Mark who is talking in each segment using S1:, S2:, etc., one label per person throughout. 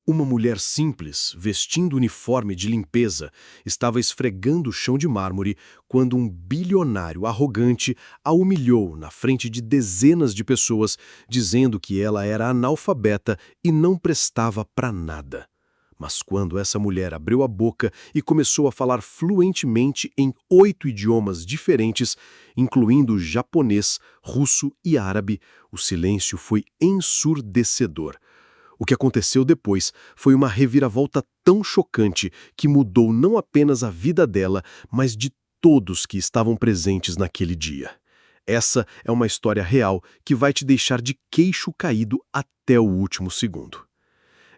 S1: Uma mulher simples, vestindo uniforme de limpeza, estava esfregando o chão de mármore quando um bilionário arrogante a humilhou na frente de dezenas de pessoas, dizendo que ela era analfabeta e não prestava para nada. Mas quando essa mulher abriu a boca e começou a falar fluentemente em 8 idiomas diferentes, incluindo japonês, russo e árabe, o silêncio foi ensurdecedor. O que aconteceu depois foi uma reviravolta tão chocante que mudou não apenas a vida dela, mas de todos que estavam presentes naquele dia. Essa é uma história real que vai te deixar de queixo caído até o último segundo.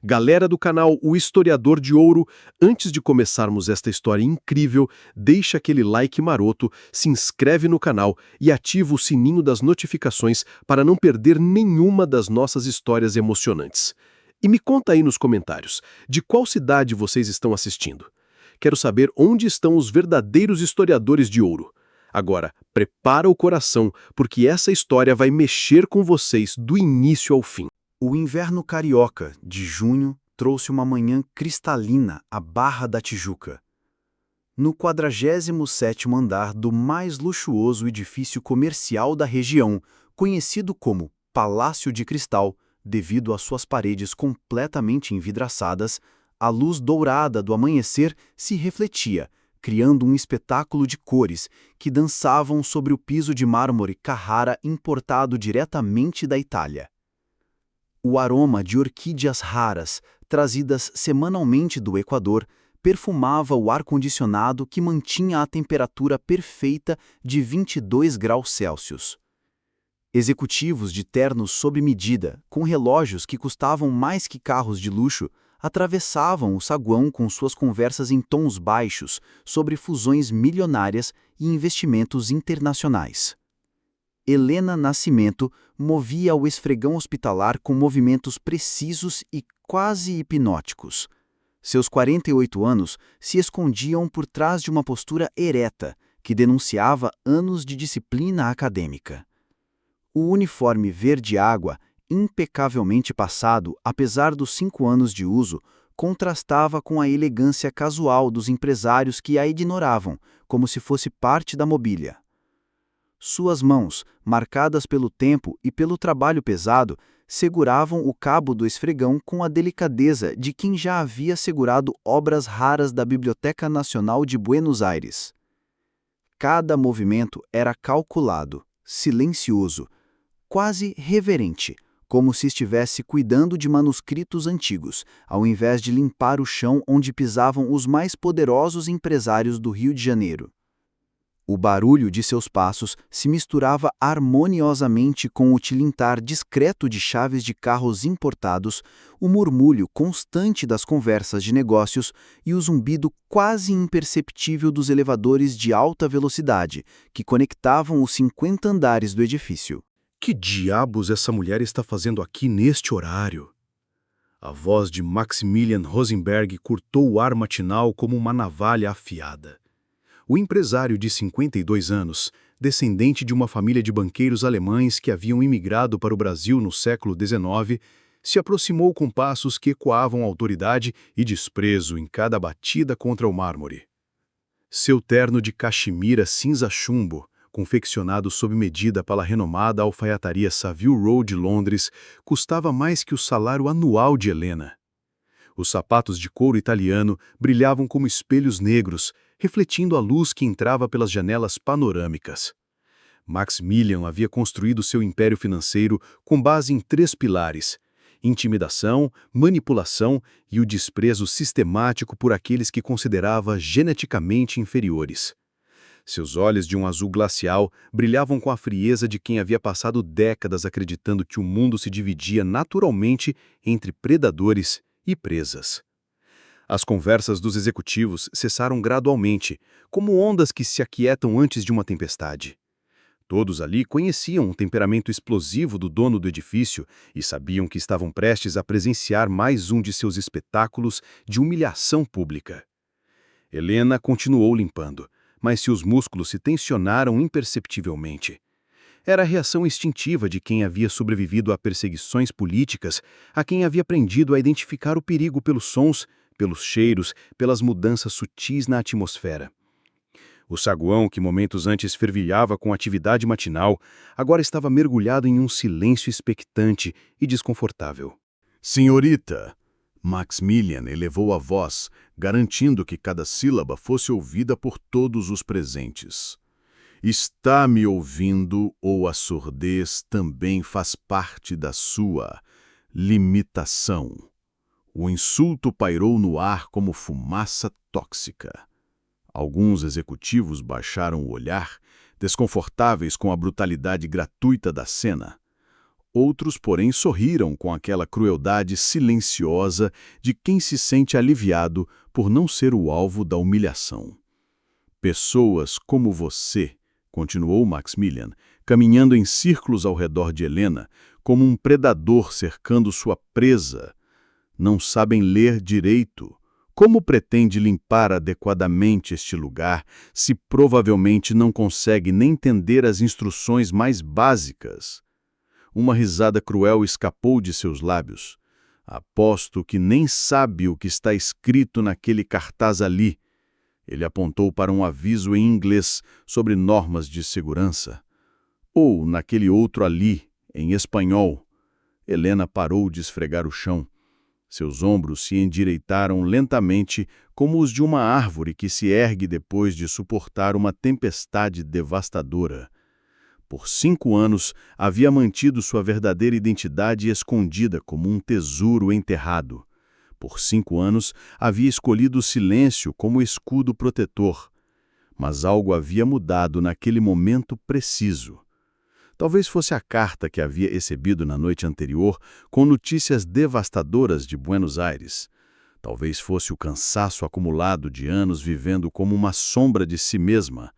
S1: Galera do canal O Historiador de Ouro, antes de começarmos esta história incrível, deixa aquele like maroto, se inscreve no canal e ativa o sininho das notificações para não perder nenhuma das nossas histórias emocionantes. E me conta aí nos comentários, de qual cidade vocês estão assistindo? Quero saber onde estão os verdadeiros historiadores de ouro. Agora, prepara o coração, porque essa história vai mexer com vocês do início ao fim.
S2: O inverno carioca de junho trouxe uma manhã cristalina à Barra da Tijuca. No 47º andar do mais luxuoso edifício comercial da região, conhecido como Palácio de Cristal, devido às suas paredes completamente envidraçadas, a luz dourada do amanhecer se refletia, criando um espetáculo de cores que dançavam sobre o piso de mármore Carrara importado diretamente da Itália. O aroma de orquídeas raras, trazidas semanalmente do Equador, perfumava o ar-condicionado que mantinha a temperatura perfeita de 22 graus Celsius. Executivos de ternos sob medida, com relógios que custavam mais que carros de luxo, atravessavam o saguão com suas conversas em tons baixos sobre fusões milionárias e investimentos internacionais. Helena Nascimento movia o esfregão hospitalar com movimentos precisos e quase hipnóticos. Seus 48 anos se escondiam por trás de uma postura ereta, que denunciava anos de disciplina acadêmica. O uniforme verde-água, impecavelmente passado, apesar dos 5 anos de uso, contrastava com a elegância casual dos empresários que a ignoravam, como se fosse parte da mobília. Suas mãos, marcadas pelo tempo e pelo trabalho pesado, seguravam o cabo do esfregão com a delicadeza de quem já havia segurado obras raras da Biblioteca Nacional de Buenos Aires. Cada movimento era calculado, silencioso, quase reverente, como se estivesse cuidando de manuscritos antigos, ao invés de limpar o chão onde pisavam os mais poderosos empresários do Rio de Janeiro. O barulho de seus passos se misturava harmoniosamente com o tilintar discreto de chaves de carros importados, o murmúrio constante das conversas de negócios e o zumbido quase imperceptível dos elevadores de alta velocidade que conectavam os 50 andares do edifício.
S1: Que diabos essa mulher está fazendo aqui neste horário? A voz de Maximilian Rosenberg cortou o ar matinal como uma navalha afiada. O empresário de 52 anos, descendente de uma família de banqueiros alemães que haviam imigrado para o Brasil no século XIX, se aproximou com passos que ecoavam autoridade e desprezo em cada batida contra o mármore. Seu terno de caxemira cinza-chumbo, confeccionado sob medida pela renomada alfaiataria Savile Row de Londres, custava mais que o salário anual de Helena. Os sapatos de couro italiano brilhavam como espelhos negros, refletindo a luz que entrava pelas janelas panorâmicas. Maximilian havia construído seu império financeiro com base em 3 pilares: intimidação, manipulação e o desprezo sistemático por aqueles que considerava geneticamente inferiores. Seus olhos de um azul glacial brilhavam com a frieza de quem havia passado décadas acreditando que o mundo se dividia naturalmente entre predadores e presas. As conversas dos executivos cessaram gradualmente, como ondas que se aquietam antes de uma tempestade. Todos ali conheciam o temperamento explosivo do dono do edifício e sabiam que estavam prestes a presenciar mais um de seus espetáculos de humilhação pública. Helena continuou limpando, mas seus músculos se tensionaram imperceptivelmente. Era a reação instintiva de quem havia sobrevivido a perseguições políticas, a quem havia aprendido a identificar o perigo pelos sons, pelos cheiros, pelas mudanças sutis na atmosfera. O saguão, que momentos antes fervilhava com atividade matinal, agora estava mergulhado em um silêncio expectante e desconfortável.
S3: Senhorita! Maximilian elevou a voz, garantindo que cada sílaba fosse ouvida por todos os presentes. Está me ouvindo ou a surdez também faz parte da sua limitação? O insulto pairou no ar como fumaça tóxica. Alguns executivos baixaram o olhar, desconfortáveis com a brutalidade gratuita da cena. Outros, porém, sorriram com aquela crueldade silenciosa de quem se sente aliviado por não ser o alvo da humilhação. Pessoas como você, continuou Maximilian, caminhando em círculos ao redor de Helena, como um predador cercando sua presa, não sabem ler direito. Como pretende limpar adequadamente este lugar se provavelmente não consegue nem entender as instruções mais básicas? Uma risada cruel escapou de seus lábios. Aposto que nem sabe o que está escrito naquele cartaz ali. Ele apontou para um aviso em inglês sobre normas de segurança. Ou naquele outro ali, em espanhol. Helena parou de esfregar o chão. Seus ombros se endireitaram lentamente como os de uma árvore que se ergue depois de suportar uma tempestade devastadora. Por 5 anos, havia mantido sua verdadeira identidade escondida como um tesouro enterrado. Por 5 anos, havia escolhido o silêncio como escudo protetor. Mas algo havia mudado naquele momento preciso. Talvez fosse a carta que havia recebido na noite anterior com notícias devastadoras de Buenos Aires. Talvez fosse o cansaço acumulado de anos vivendo como uma sombra de si mesma.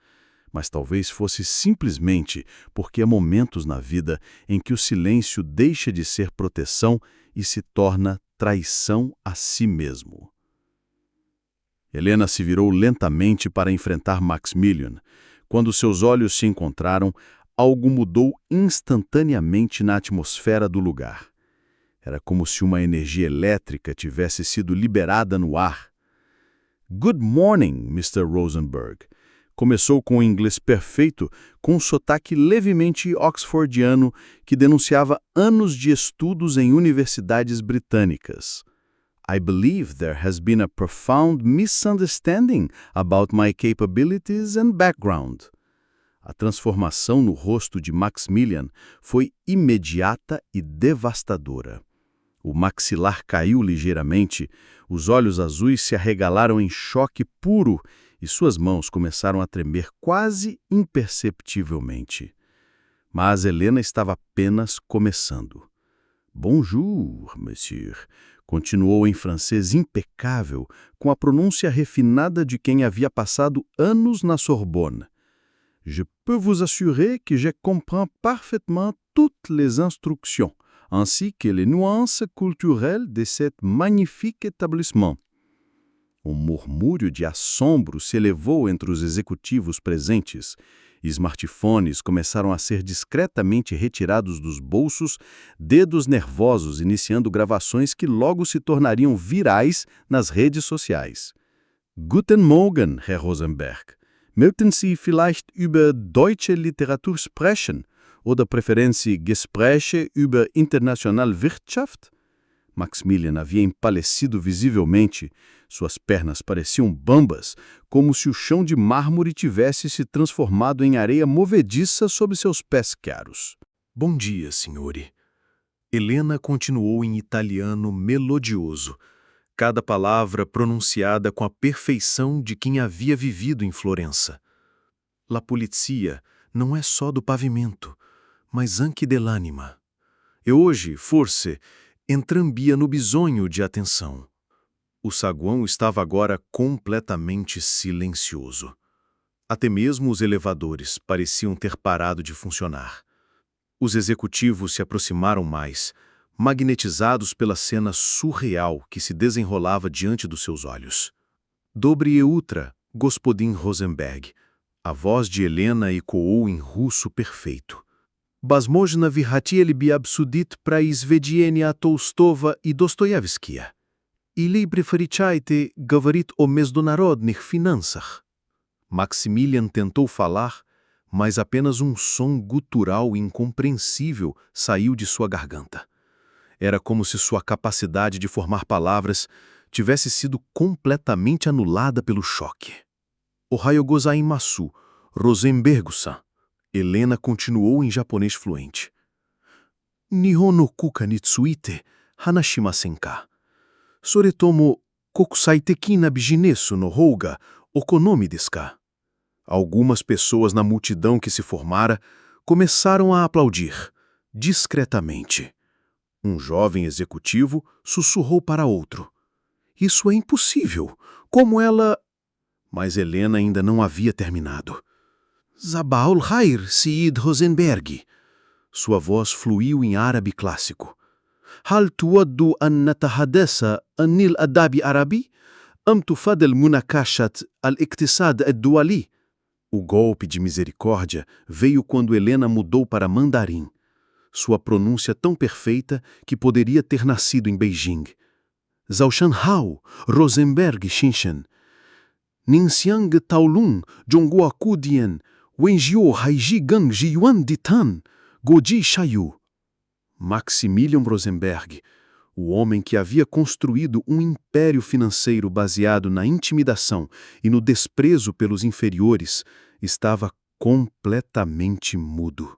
S3: Mas talvez fosse simplesmente porque há momentos na vida em que o silêncio deixa de ser proteção e se torna traição a si mesmo. Helena se virou lentamente para enfrentar Maximilian. Quando seus olhos se encontraram, algo mudou instantaneamente na atmosfera do lugar. Era como se uma energia elétrica tivesse sido liberada no ar. "Good morning, Mr. Rosenberg." Começou com o inglês perfeito, com um sotaque levemente oxfordiano que denunciava anos de estudos em universidades britânicas. "I believe there has been a profound misunderstanding about my capabilities and background." A transformação no rosto de Maximilian foi imediata e devastadora. O maxilar caiu ligeiramente, os olhos azuis se arregalaram em choque puro e suas mãos começaram a tremer quase imperceptivelmente. Mas Helena estava apenas começando. "Bonjour, monsieur", continuou em francês impecável, com a pronúncia refinada de quem havia passado anos na Sorbonne. "Je peux vous assurer que je comprends parfaitement toutes les instructions, ainsi que les nuances culturelles de cet magnifique établissement." Um murmúrio de assombro se elevou entre os executivos presentes. Smartphones começaram a ser discretamente retirados dos bolsos, dedos nervosos iniciando gravações que logo se tornariam virais nas redes sociais. "Guten Morgen, Herr Rosenberg. Möchten Sie vielleicht über deutsche Literatur sprechen oder Präferenz Gespräche über internationale Wirtschaft?" Maximilian havia empalecido visivelmente. Suas pernas pareciam bambas, como se o chão de mármore tivesse se transformado em areia movediça sob seus pés caros.
S4: "Bom dia, signore." Helena continuou em italiano melodioso, cada palavra pronunciada com a perfeição de quem havia vivido em Florença. "La polizia não é só do pavimento, mas anche dell'anima. E hoje, forse, entrambia no bisogno de atenção." O saguão estava agora completamente silencioso. Até mesmo os elevadores pareciam ter parado de funcionar. Os executivos se aproximaram mais, magnetizados pela cena surreal que se desenrolava diante dos seus olhos. "Dobrie utra, Господин Rosenberg." A voz de Helena ecoou em russo perfeito. Возможно, вы хотели бы обсудить произведения Толстого и Достоевския? Или preferite говорить о международных финансах? Maximilian tentou falar, mas apenas um som gutural incompreensível saiu de sua garganta. Era como se sua capacidade de formar palavras tivesse sido completamente anulada pelo choque. Ohayou gozaimasu, Rosenberg-san. Helena continuou em japonês fluente. Nihon no kuka ni tsuite hanashimasen ka? Soretomo kokusai teki na bijinesu no hou ga okonomi desu ka? Algumas pessoas na multidão que se formara começaram a aplaudir, discretamente. Um jovem executivo sussurrou para outro. Isso é impossível. Como ela... Mas Helena ainda não havia terminado. Zabaul Khair, Seyyid Rosenberg. Sua voz fluiu em árabe clássico. Hal tuwaddu an natahadassa anil adabi arabi? Am tufadal munakashat al-iqtisad ad-duali? O golpe de misericórdia veio quando Helena mudou para mandarim. Sua pronúncia tão perfeita que poderia ter nascido em Beijing. Zaoshan Hao, Rosenberg Shinshen. Ninxiang Taolun, Zhongguoku Dian, Wenjiu Haiji Gang Jiyuan Ditan, Goji Shayu. Maximilian Rosenberg, o homem que havia construído um império financeiro baseado na intimidação e no desprezo pelos inferiores, estava completamente mudo.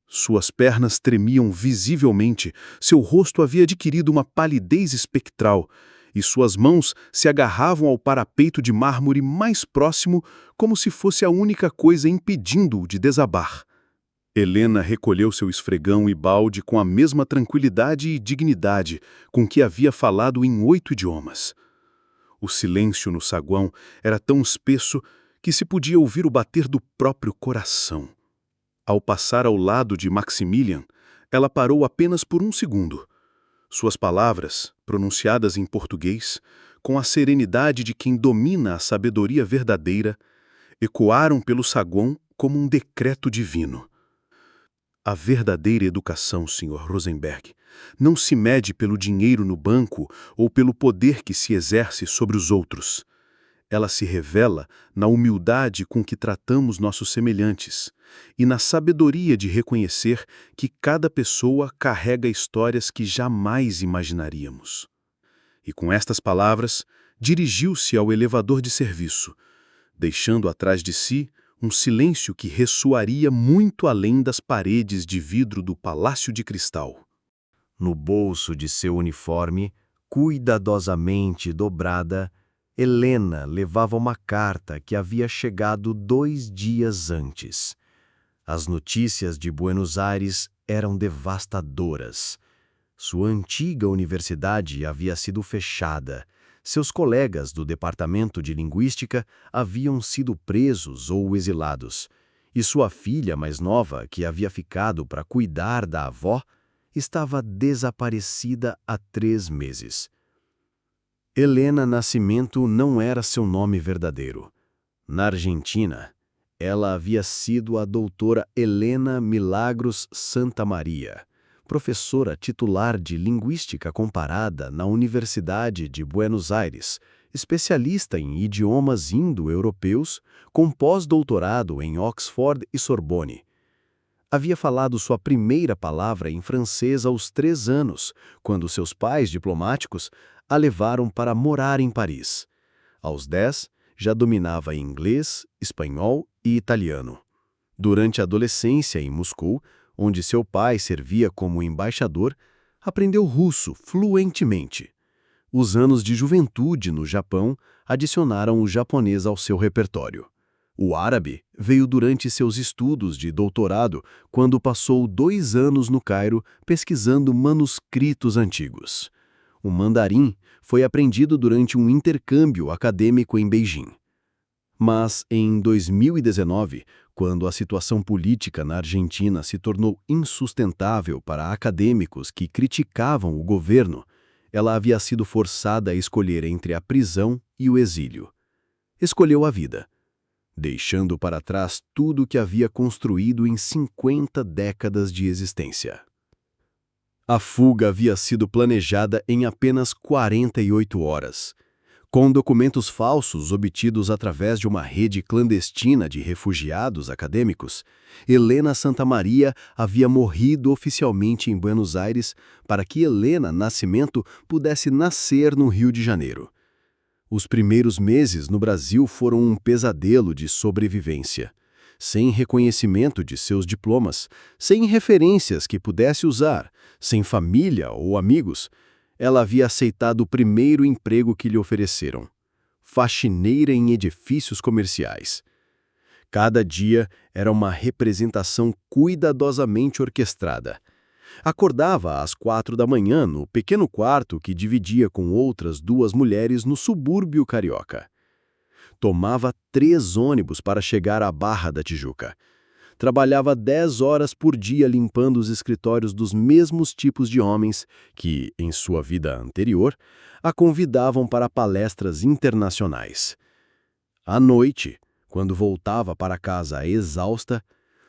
S4: Suas pernas tremiam visivelmente, seu rosto havia adquirido uma palidez espectral, e suas mãos se agarravam ao parapeito de mármore mais próximo como se fosse a única coisa impedindo-o de desabar. Helena recolheu seu esfregão e balde com a mesma tranquilidade e dignidade com que havia falado em 8 idiomas. O silêncio no saguão era tão espesso que se podia ouvir o bater do próprio coração. Ao passar ao lado de Maximilian, ela parou apenas por um segundo. Suas palavras, pronunciadas em português, com a serenidade de quem domina a sabedoria verdadeira, ecoaram pelo saguão como um decreto divino. A verdadeira educação, Sr. Rosenberg, não se mede pelo dinheiro no banco ou pelo poder que se exerce sobre os outros. Ela se revela na humildade com que tratamos nossos semelhantes e na sabedoria de reconhecer que cada pessoa carrega histórias que jamais imaginaríamos. E com estas palavras, dirigiu-se ao elevador de serviço, deixando atrás de si um silêncio que ressoaria muito além das paredes de vidro do Palácio de Cristal.
S2: No bolso de seu uniforme, cuidadosamente dobrada, Helena levava uma carta que havia chegado 2 dias antes. As notícias de Buenos Aires eram devastadoras. Sua antiga universidade havia sido fechada. Seus colegas do departamento de linguística haviam sido presos ou exilados. E sua filha mais nova, que havia ficado para cuidar da avó, estava desaparecida há 3 meses. Helena Nascimento não era seu nome verdadeiro. Na Argentina, ela havia sido a doutora Helena Milagros Santa Maria, professora titular de Linguística Comparada na Universidade de Buenos Aires, especialista em idiomas indo-europeus, com pós-doutorado em Oxford e Sorbonne. Havia falado sua primeira palavra em francês aos 3 anos, quando seus pais diplomáticos a levaram para morar em Paris. Aos 10, já dominava inglês, espanhol e italiano. Durante a adolescência em Moscou, onde seu pai servia como embaixador, aprendeu russo fluentemente. Os anos de juventude no Japão adicionaram o japonês ao seu repertório. O árabe veio durante seus estudos de doutorado, quando passou 2 anos no Cairo pesquisando manuscritos antigos. O mandarim foi aprendido durante um intercâmbio acadêmico em Beijing. Mas, em 2019, quando a situação política na Argentina se tornou insustentável para acadêmicos que criticavam o governo, ela havia sido forçada a escolher entre a prisão e o exílio. Escolheu a vida. deixando para trás tudo o que havia construído em 50 décadas de existência. A fuga havia sido planejada em apenas 48 horas. Com documentos falsos obtidos através de uma rede clandestina de refugiados acadêmicos, Helena Santamaria havia morrido oficialmente em Buenos Aires para que Helena Nascimento pudesse nascer no Rio de Janeiro. Os primeiros meses no Brasil foram um pesadelo de sobrevivência. Sem reconhecimento de seus diplomas, sem referências que pudesse usar, sem família ou amigos, ela havia aceitado o primeiro emprego que lhe ofereceram: faxineira em edifícios comerciais. Cada dia era uma representação cuidadosamente orquestrada. Acordava às 4 da manhã no pequeno quarto que dividia com outras 2 mulheres no subúrbio carioca. Tomava 3 ônibus para chegar à Barra da Tijuca. Trabalhava 10 horas por dia limpando os escritórios dos mesmos tipos de homens que, em sua vida anterior, a convidavam para palestras internacionais. À noite, quando voltava para casa exausta,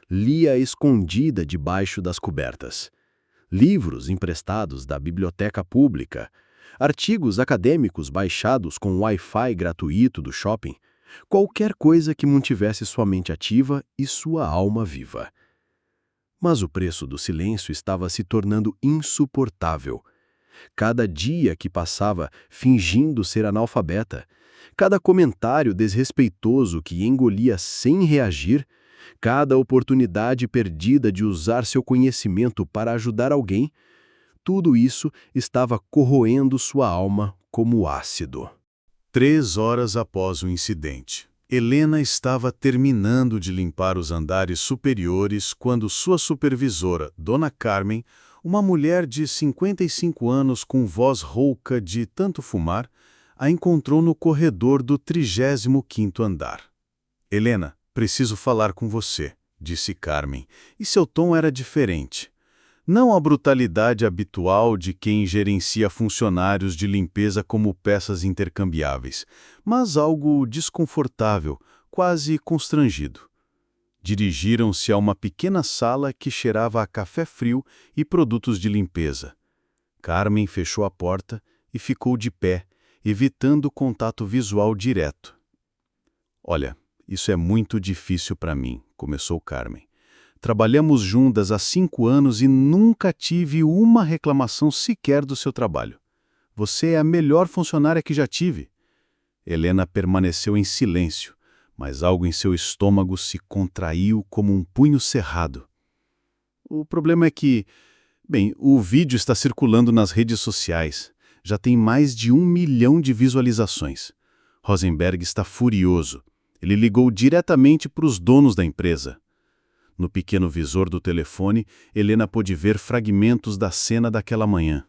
S2: lia escondida debaixo das cobertas. Livros emprestados da biblioteca pública, artigos acadêmicos baixados com Wi-Fi gratuito do shopping, qualquer coisa que mantivesse sua mente ativa e sua alma viva. Mas o preço do silêncio estava se tornando insuportável. Cada dia que passava fingindo ser analfabeta, cada comentário desrespeitoso que engolia sem reagir, cada oportunidade perdida de usar seu conhecimento para ajudar alguém, tudo isso estava corroendo sua alma como ácido.
S3: 3 horas após o incidente, Helena estava terminando de limpar os andares superiores quando sua supervisora, Dona Carmen, uma mulher de 55 anos com voz rouca de tanto fumar, a encontrou no corredor do 35º andar. "Helena, preciso falar com você", disse Carmen, e seu tom era diferente. Não a brutalidade habitual de quem gerencia funcionários de limpeza como peças intercambiáveis, mas algo desconfortável, quase constrangido. Dirigiram-se a uma pequena sala que cheirava a café frio e produtos de limpeza. Carmen fechou a porta e ficou de pé, evitando o contato visual direto. "Olha, isso é muito difícil para mim", começou Carmen. "Trabalhamos juntas há 5 anos e nunca tive uma reclamação sequer do seu trabalho. Você é a melhor funcionária que já tive." Helena permaneceu em silêncio, mas algo em seu estômago se contraiu como um punho cerrado. "O problema é que, o vídeo está circulando nas redes sociais. Já tem mais de 1 milhão de visualizações. Rosenberg está furioso. Ele ligou diretamente para os donos da empresa." No pequeno visor do telefone, Helena pôde ver fragmentos da cena daquela manhã.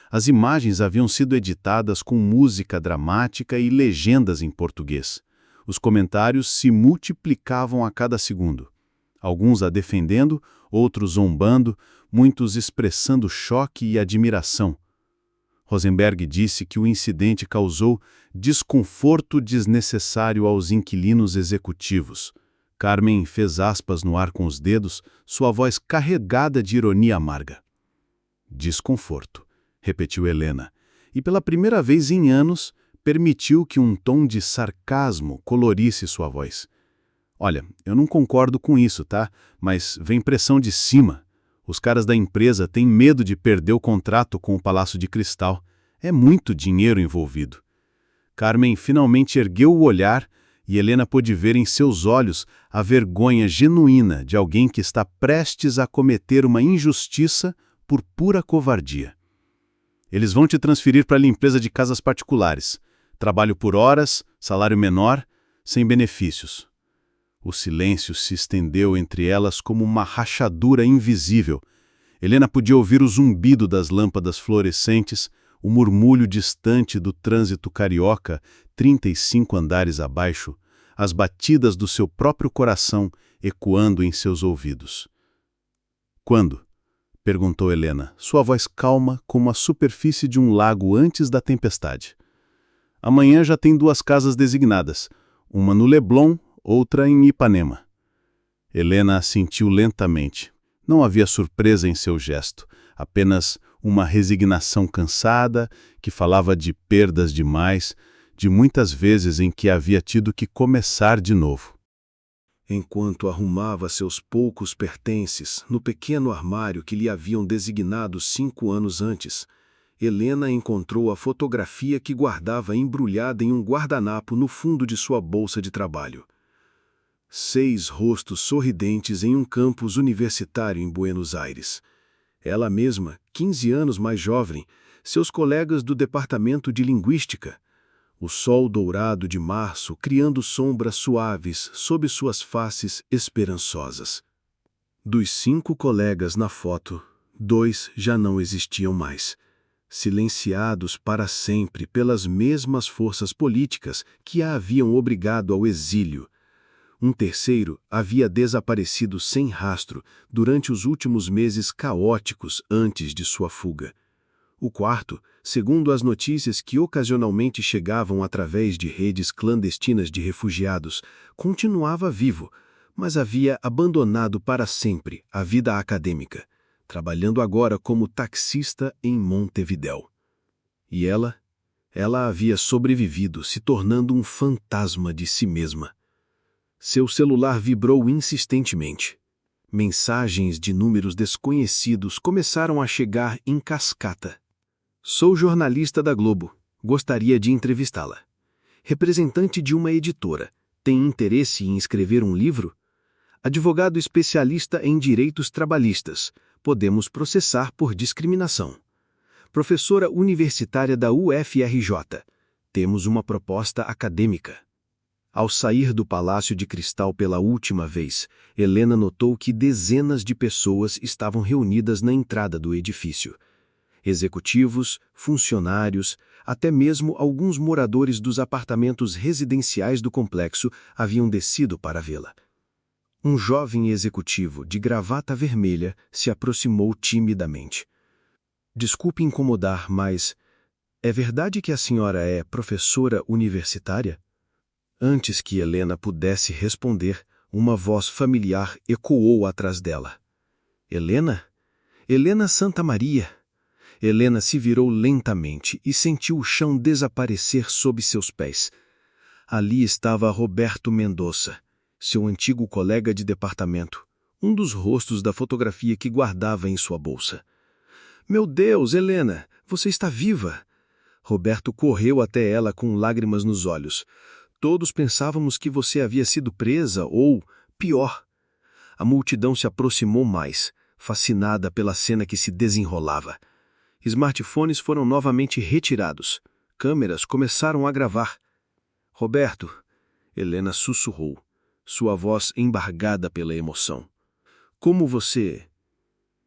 S3: As imagens haviam sido editadas com música dramática e legendas em português. Os comentários se multiplicavam a cada segundo. Alguns a defendendo, outros zombando, muitos expressando choque e admiração. Rosenberg disse que o incidente causou desconforto desnecessário aos inquilinos executivos. Carmen fez aspas no ar com os dedos, sua voz carregada de ironia amarga. "Desconforto", repetiu Helena, e pela primeira vez em anos permitiu que um tom de sarcasmo colorisse sua voz. "Olha, eu não concordo com isso, tá? Mas vem pressão de cima. Os caras da empresa têm medo de perder o contrato com o Palácio de Cristal. É muito dinheiro envolvido." Carmen finalmente ergueu o olhar e Helena pôde ver em seus olhos a vergonha genuína de alguém que está prestes a cometer uma injustiça por pura covardia. "Eles vão te transferir para a limpeza de casas particulares. Trabalho por horas, salário menor, sem benefícios." O silêncio se estendeu entre elas como uma rachadura invisível. Helena podia ouvir o zumbido das lâmpadas fluorescentes, o murmúrio distante do trânsito carioca, 35 andares abaixo, as batidas do seu próprio coração ecoando em seus ouvidos. "Quando?" perguntou Helena, sua voz calma como a superfície de um lago antes da tempestade. "Amanhã já tem 2 casas designadas, uma no Leblon,
S2: outra em Ipanema. Helena assentiu lentamente. Não havia surpresa em seu gesto, apenas uma resignação cansada que falava de perdas demais, de muitas vezes em que havia tido que começar de novo.
S1: Enquanto arrumava seus poucos pertences no pequeno armário que lhe haviam designado 5 anos antes, Helena encontrou a fotografia que guardava embrulhada em um guardanapo no fundo de sua bolsa de trabalho. 6 rostos sorridentes em um campus universitário em Buenos Aires. Ela mesma, 15 anos mais jovem, seus colegas do departamento de linguística. O sol dourado de março criando sombras suaves sob suas faces esperançosas. Dos 5 colegas na foto, 2 já não existiam mais, silenciados para sempre pelas mesmas forças políticas que a haviam obrigado ao exílio. Um terceiro havia desaparecido sem rastro durante os últimos meses caóticos antes de sua fuga. O quarto, segundo as notícias que ocasionalmente chegavam através de redes clandestinas de refugiados, continuava vivo, mas havia abandonado para sempre a vida acadêmica, trabalhando agora como taxista em Montevidéu. E ela havia sobrevivido, se tornando um fantasma de si mesma. Seu celular vibrou insistentemente. Mensagens de números desconhecidos começaram a chegar em cascata. Sou jornalista da Globo. Gostaria de entrevistá-la. Representante de uma editora. Tem interesse em escrever um livro? Advogado especialista em direitos trabalhistas. Podemos processar por discriminação. Professora universitária da UFRJ. Temos uma proposta acadêmica. Ao sair do Palácio de Cristal pela última vez, Helena notou que dezenas de pessoas estavam reunidas na entrada do edifício. Executivos, funcionários, até mesmo alguns moradores dos apartamentos residenciais do complexo haviam descido para vê-la. Um jovem executivo de gravata vermelha se aproximou timidamente. Desculpe incomodar, mas é verdade que a senhora é professora universitária? Antes que Helena pudesse responder, uma voz familiar ecoou atrás dela. Helena? Helena Santamaria. Helena se virou lentamente e sentiu o chão desaparecer sob seus pés. Ali estava Roberto Mendonça, seu antigo colega de departamento, um dos rostos da fotografia que guardava em sua bolsa. Meu Deus, Helena, você está viva! Roberto correu até ela com lágrimas nos olhos. Todos pensávamos que você havia sido presa ou, pior. A multidão se aproximou mais, fascinada pela cena que se desenrolava. Smartphones foram novamente retirados. Câmeras começaram a gravar. Roberto, Helena sussurrou, sua voz embargada pela emoção. Como você?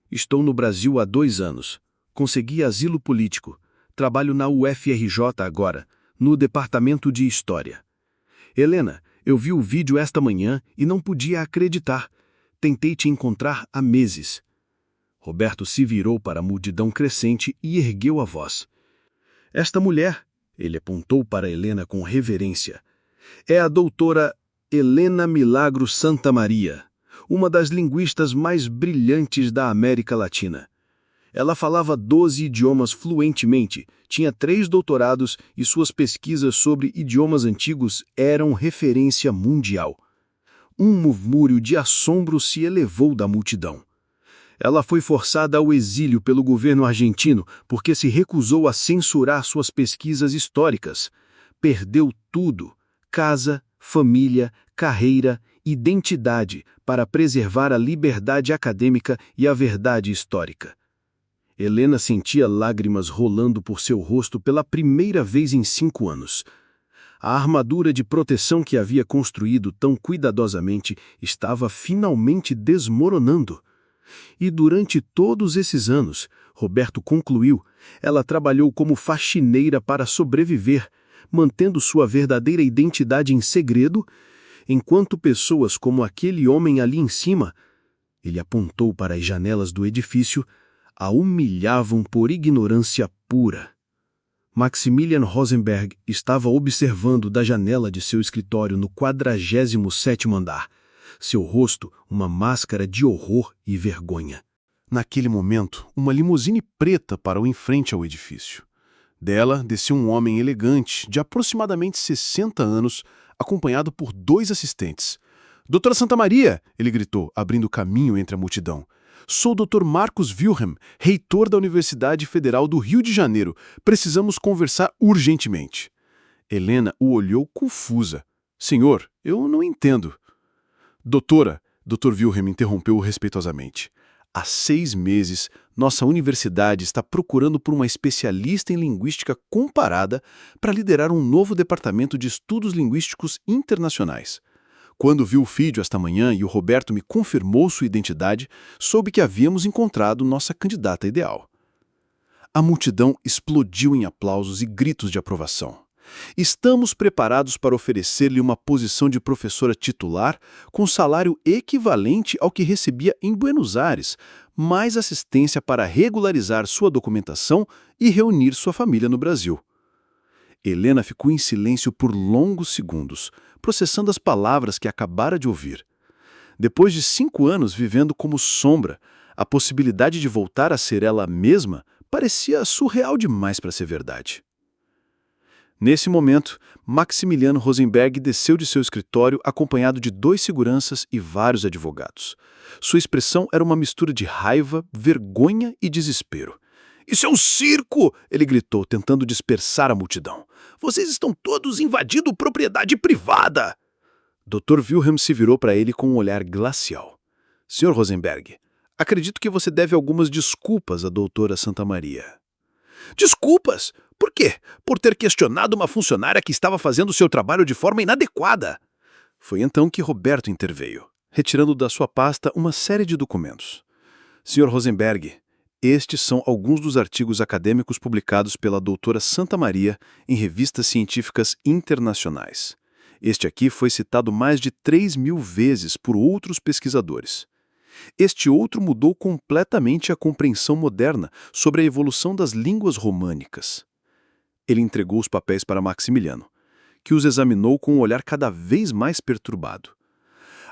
S1: Estou no Brasil há 2 anos. Consegui asilo político. Trabalho na UFRJ agora, no Departamento de História. Helena, eu vi o vídeo esta manhã e não podia acreditar. Tentei te encontrar há meses. Roberto se virou para a multidão crescente e ergueu a voz. Esta mulher, ele apontou para Helena com reverência, é a doutora Helena Milagro Santamaria, uma das linguistas mais brilhantes da América Latina. Ela falava 12 idiomas fluentemente, tinha 3 doutorados e suas pesquisas sobre idiomas antigos eram referência mundial. Um murmúrio de assombro se elevou da multidão. Ela foi forçada ao exílio pelo governo argentino porque se recusou a censurar suas pesquisas históricas. Perdeu tudo: casa, família, carreira, identidade, para preservar a liberdade acadêmica e a verdade histórica. Helena sentia lágrimas rolando por seu rosto pela primeira vez em 5 anos. A armadura de proteção que havia construído tão cuidadosamente estava finalmente desmoronando. E durante todos esses anos, Roberto concluiu, ela trabalhou como faxineira para sobreviver, mantendo sua verdadeira identidade em segredo, enquanto pessoas como aquele homem ali em cima, ele apontou para as janelas do edifício, a humilhavam por ignorância pura.
S2: Maximilian Rosenberg estava observando da janela de seu escritório no 47º andar. Seu rosto, uma máscara de horror e vergonha.
S3: Naquele momento, uma limusine preta parou em frente ao edifício. Dela desceu um homem elegante, de aproximadamente 60 anos, acompanhado por 2 assistentes. "Doutora Santa Maria!" ele gritou, abrindo caminho entre a multidão. "Sou o Dr. Marcos Wilhelm, reitor da Universidade Federal do Rio de Janeiro. Precisamos conversar urgentemente." Helena o olhou confusa. "Senhor, eu não entendo." "Doutora," Dr. Wilhelm interrompeu-o respeitosamente. "Há 6 meses, nossa universidade está procurando por uma especialista em linguística comparada para liderar um novo departamento de estudos linguísticos internacionais. Quando vi o vídeo esta manhã e o Roberto me confirmou sua identidade, soube que havíamos encontrado nossa candidata ideal." A multidão explodiu em aplausos e gritos de aprovação. "Estamos preparados para oferecer-lhe uma posição de professora titular com salário equivalente ao que recebia em Buenos Aires, mais assistência para regularizar sua documentação e reunir sua família no Brasil." Helena ficou em silêncio por longos segundos, processando as palavras que acabara de ouvir. Depois de 5 anos vivendo como sombra, a possibilidade de voltar a ser ela mesma parecia surreal demais para ser verdade. Nesse momento, Maximilian Rosenberg desceu de seu escritório acompanhado de 2 seguranças e vários advogados. Sua expressão era uma mistura de raiva, vergonha e desespero. "Isso é um circo!" ele gritou, tentando dispersar a multidão. "Vocês estão todos invadindo propriedade privada!" Dr. Wilhelm se virou para ele com um olhar glacial. "Sr. Rosenberg, acredito que você deve algumas desculpas à doutora Santa Maria." "Desculpas? Por quê? Por ter questionado uma funcionária que estava fazendo seu trabalho de forma inadequada." Foi então que Roberto interveio, retirando da sua pasta uma série de documentos. "Sr. Rosenberg, estes são alguns dos artigos acadêmicos publicados pela doutora Santa Maria em revistas científicas internacionais. Este aqui foi citado mais de 3.000 vezes por outros pesquisadores. Este outro mudou completamente a compreensão moderna sobre a evolução das línguas românicas." Ele entregou os papéis para Maximiliano, que os examinou com um olhar cada vez mais perturbado.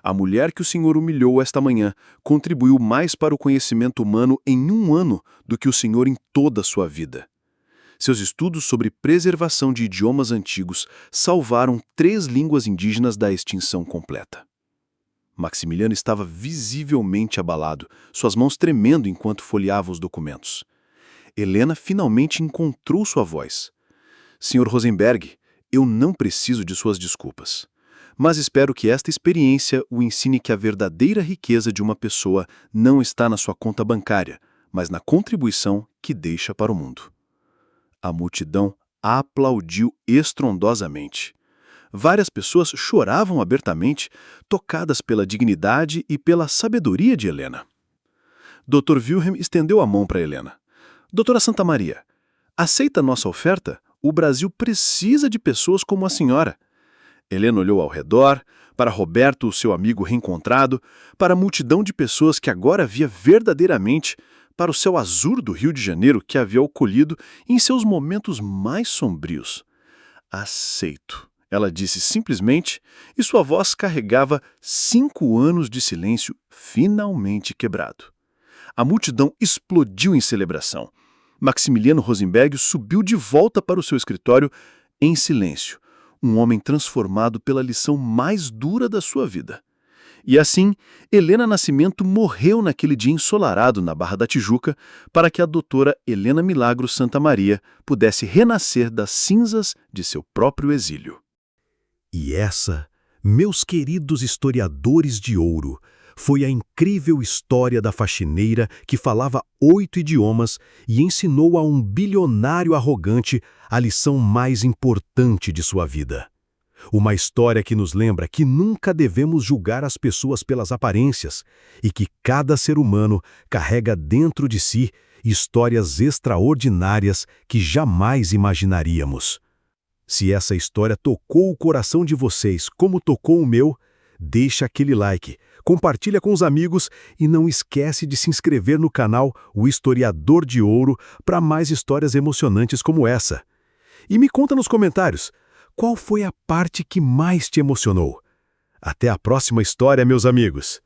S3: "A mulher que o senhor humilhou esta manhã contribuiu mais para o conhecimento humano em 1 ano do que o senhor em toda a sua vida. Seus estudos sobre preservação de idiomas antigos salvaram 3 línguas indígenas da extinção completa." Maximiliano estava visivelmente abalado, suas mãos tremendo enquanto folheava os documentos. Helena finalmente encontrou sua voz. "Sr. Rosenberg, eu não preciso de suas desculpas. Mas espero que esta experiência o ensine que a verdadeira riqueza de uma pessoa não está na sua conta bancária, mas na contribuição que deixa para o mundo." A multidão aplaudiu estrondosamente. Várias pessoas choravam abertamente, tocadas pela dignidade e pela sabedoria de Helena. Dr. Wilhelm estendeu a mão para Helena. "Doutora Santa Maria, aceita nossa oferta? O Brasil precisa de pessoas como a senhora." Helena olhou ao redor, para Roberto, o seu amigo reencontrado, para a multidão de pessoas que agora via verdadeiramente, para o céu azul do Rio de Janeiro que havia acolhido em seus momentos mais sombrios. "Aceito," ela disse simplesmente, e sua voz carregava 5 anos de silêncio finalmente quebrado. A multidão explodiu em celebração. Maximiliano Rosenberg subiu de volta para o seu escritório em silêncio, um homem transformado pela lição mais dura da sua vida. E assim, Helena Nascimento morreu naquele dia ensolarado na Barra da Tijuca para que a doutora Helena Milagro Santa Maria pudesse renascer das cinzas de seu próprio exílio.
S1: E essa, meus queridos historiadores de ouro, foi a incrível história da faxineira que falava 8 idiomas e ensinou a um bilionário arrogante a lição mais importante de sua vida. Uma história que nos lembra que nunca devemos julgar as pessoas pelas aparências e que cada ser humano carrega dentro de si histórias extraordinárias que jamais imaginaríamos. Se essa história tocou o coração de vocês como tocou o meu, deixa aquele like, compartilha com os amigos e não esquece de se inscrever no canal O Historiador de Ouro para mais histórias emocionantes como essa. E me conta nos comentários, qual foi a parte que mais te emocionou? Até a próxima história, meus amigos!